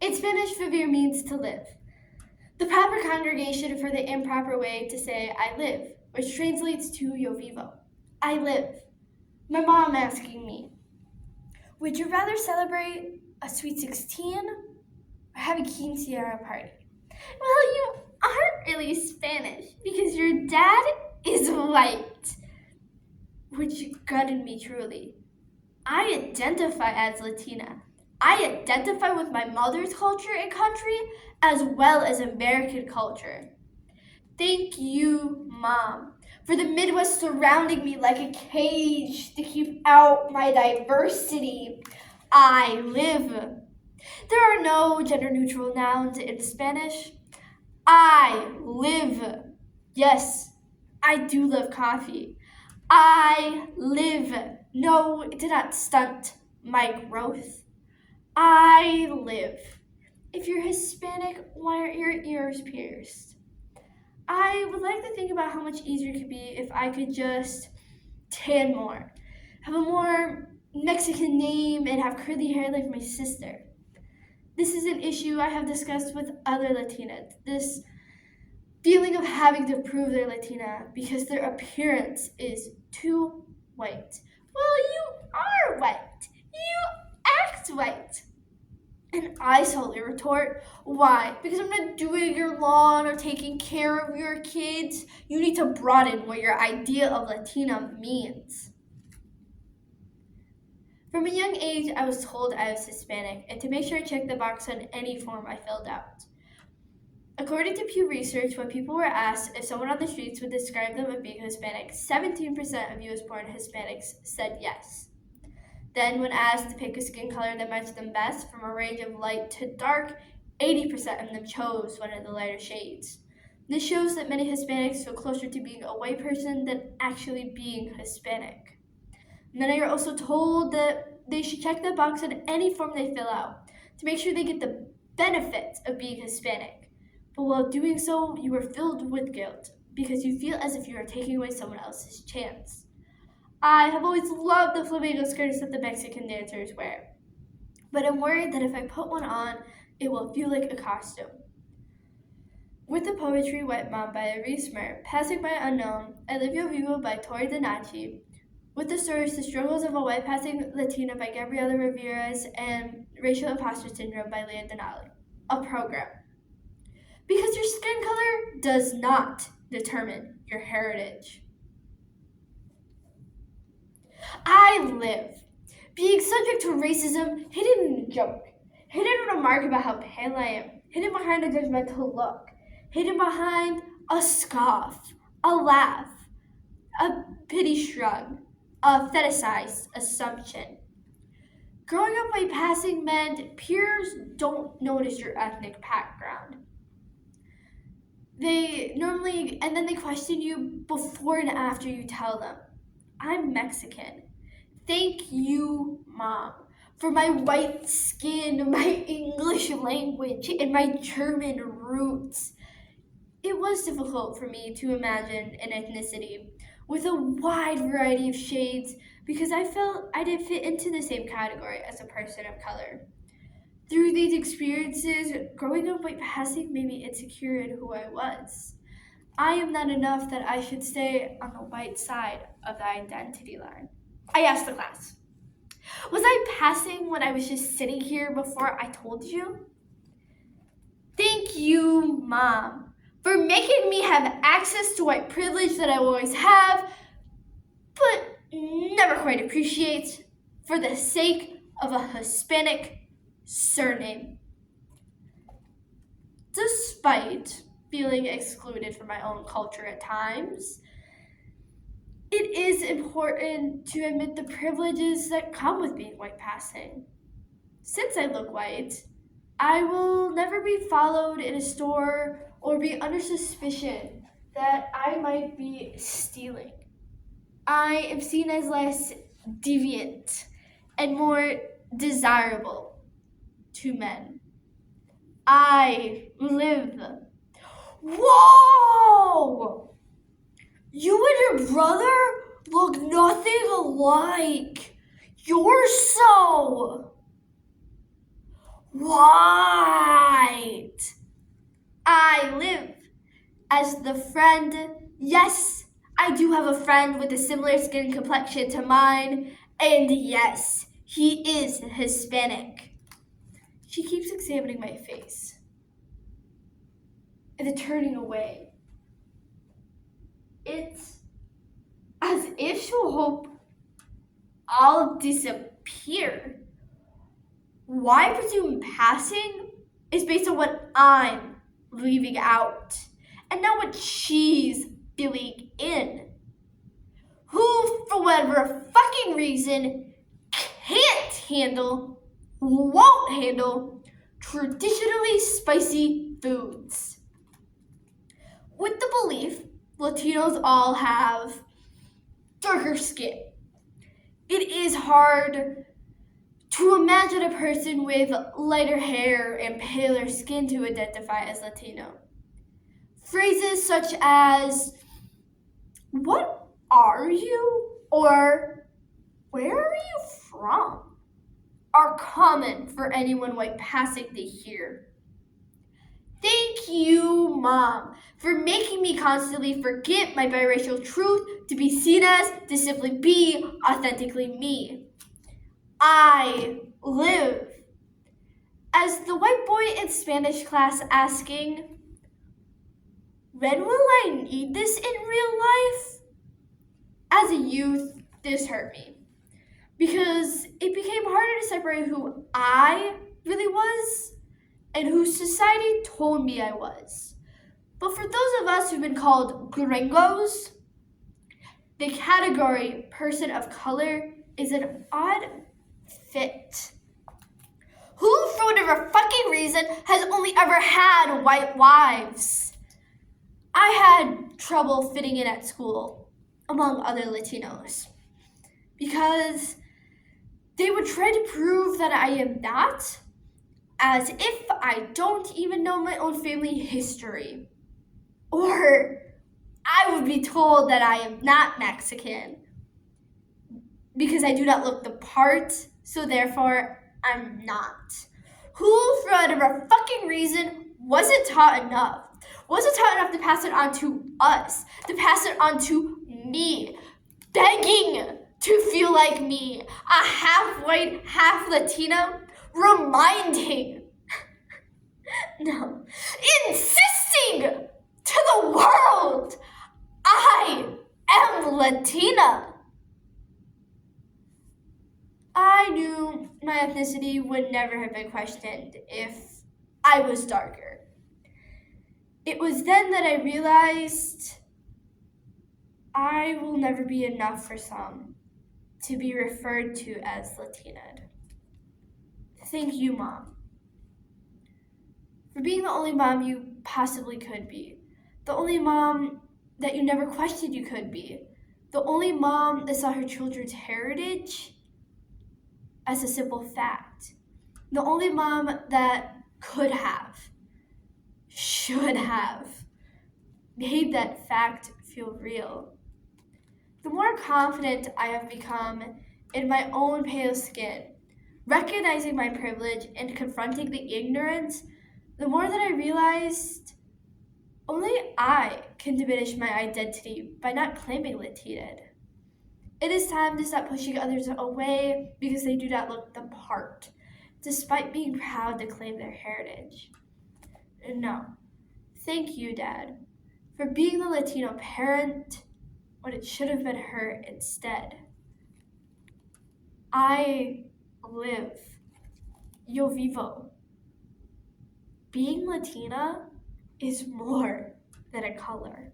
In Spanish, vivir means to live. The proper congregation for the improper way to say I live, which translates to yo vivo. I live. My mom asking me, would you rather celebrate a sweet 16 or have a quinceañera party? Well, you aren't really Spanish because your dad is white, which gutted me truly. I identify as Latina. I identify with my mother's culture and country as well as American culture. Thank you, Mom, for the Midwest surrounding me like a cage to keep out my diversity. I live. There are no gender neutral nouns in Spanish. I live. Yes, I do love coffee. I live. No, it did not stunt my growth. I live. If you're Hispanic, why aren't your ears pierced? I would like to think about how much easier it could be if I could just tan more, have a more Mexican name, and have curly hair like my sister. This is an issue I have discussed with other Latinas. This feeling of having to prove they're Latina because their appearance is too white. Well, you are white. You act white. And I solely retort, why? Because I'm not doing your lawn or taking care of your kids. You need to broaden what your idea of Latina means. From a young age, I was told I was Hispanic and to make sure I checked the box on any form I filled out. According to Pew Research, when people were asked if someone on the streets would describe them as being Hispanic, 17% of US-born Hispanics said yes. Then, when asked to pick a skin color that matched them best from a range of light to dark, 80% of them chose one of the lighter shades. This shows that many Hispanics feel closer to being a white person than actually being Hispanic. Many are also told that they should check the box on any form they fill out to make sure they get the benefits of being Hispanic. But while doing so, you are filled with guilt because you feel as if you are taking away someone else's chance. I have always loved the flamingo skirts that the Mexican dancers wear, but I'm worried that if I put one on, it will feel like a costume. With the poetry White Mom by Reese Mer, Passing by Unknown, I Live Yo Vivo by Tori Donaci, with the stories The Struggles of a White Passing Latina by Gabriela Ramirez and Racial Imposter Syndrome by Leah Denali, a program. Because your skin color does not determine your heritage. I live. Being subject to racism, hidden in a joke, hidden in a remark about how pale I am, hidden behind a judgmental look, hidden behind a scoff, a laugh, a pity shrug, a fetishized assumption. Growing up by passing meant peers don't notice your ethnic background. And then they question you before and after you tell them. I'm Mexican. Thank you, Mom, for my white skin, my English language, and my German roots. It was difficult for me to imagine an ethnicity with a wide variety of shades because I felt I didn't fit into the same category as a person of color. Through these experiences, growing up white passing made me insecure in who I was. I am not enough that I should stay on the white side of the identity line. I asked the class, was I passing when I was just sitting here before I told you? Thank you, Mom, for making me have access to white privilege that I always have, but never quite appreciate for the sake of a Hispanic surname. Despite feeling excluded from my own culture at times, it is important to admit the privileges that come with being white passing. Since I look white, I will never be followed in a store or be under suspicion that I might be stealing. I am seen as less deviant and more desirable to men. I live. Whoa! You and your brother look nothing alike. You're so... white. I live as the friend. Yes, I do have a friend with a similar skin complexion to mine, and yes, he is Hispanic. She keeps examining my face and then turning away. It's as if she'll hope I'll disappear. Why presume passing is based on what I'm leaving out and not what she's filling in. Who, for whatever fucking reason, won't handle traditionally spicy foods. With the belief Latinos all have darker skin, it is hard to imagine a person with lighter hair and paler skin to identify as Latino. Phrases such as, "What are you?" or "Where are you from?" are common for anyone white passing to hear. Thank you, Mom, for making me constantly forget my biracial truth to be seen as, to simply be authentically me. I live as the white boy in Spanish class asking, "When will I need this in real life?" As a youth, this hurt me because it became harder to separate who I really was and who society told me I was. But for those of us who've been called gringos, the category person of color is an odd fit. Who, for whatever fucking reason, has only ever had white wives? I had trouble fitting in at school, among other Latinos, because they would try to prove that I am not, as if I don't even know my own family history. Or I would be told that I am not Mexican because I do not look the part, so therefore I'm not. Who, for whatever fucking reason, wasn't taught enough to pass it on to us, to pass it on to me, begging to feel like me, a half white, half Latino, insisting to the world, I am Latina. I knew my ethnicity would never have been questioned if I was darker. It was then that I realized I will never be enough for some to be referred to as Latina. Thank you, Mom, for being the only mom you possibly could be. The only mom that you never questioned you could be. The only mom that saw her children's heritage as a simple fact. The only mom that could have, should have, made that fact feel real. The more confident I have become in my own pale skin, recognizing my privilege and confronting the ignorance, the more that I realized only I can diminish my identity by not claiming Latina. It is time to stop pushing others away because they do not look the part, despite being proud to claim their heritage. No. Thank you, Dad, for being the Latino parent when it should have been her instead. I live. Yo vivo. Being Latina is more than a color.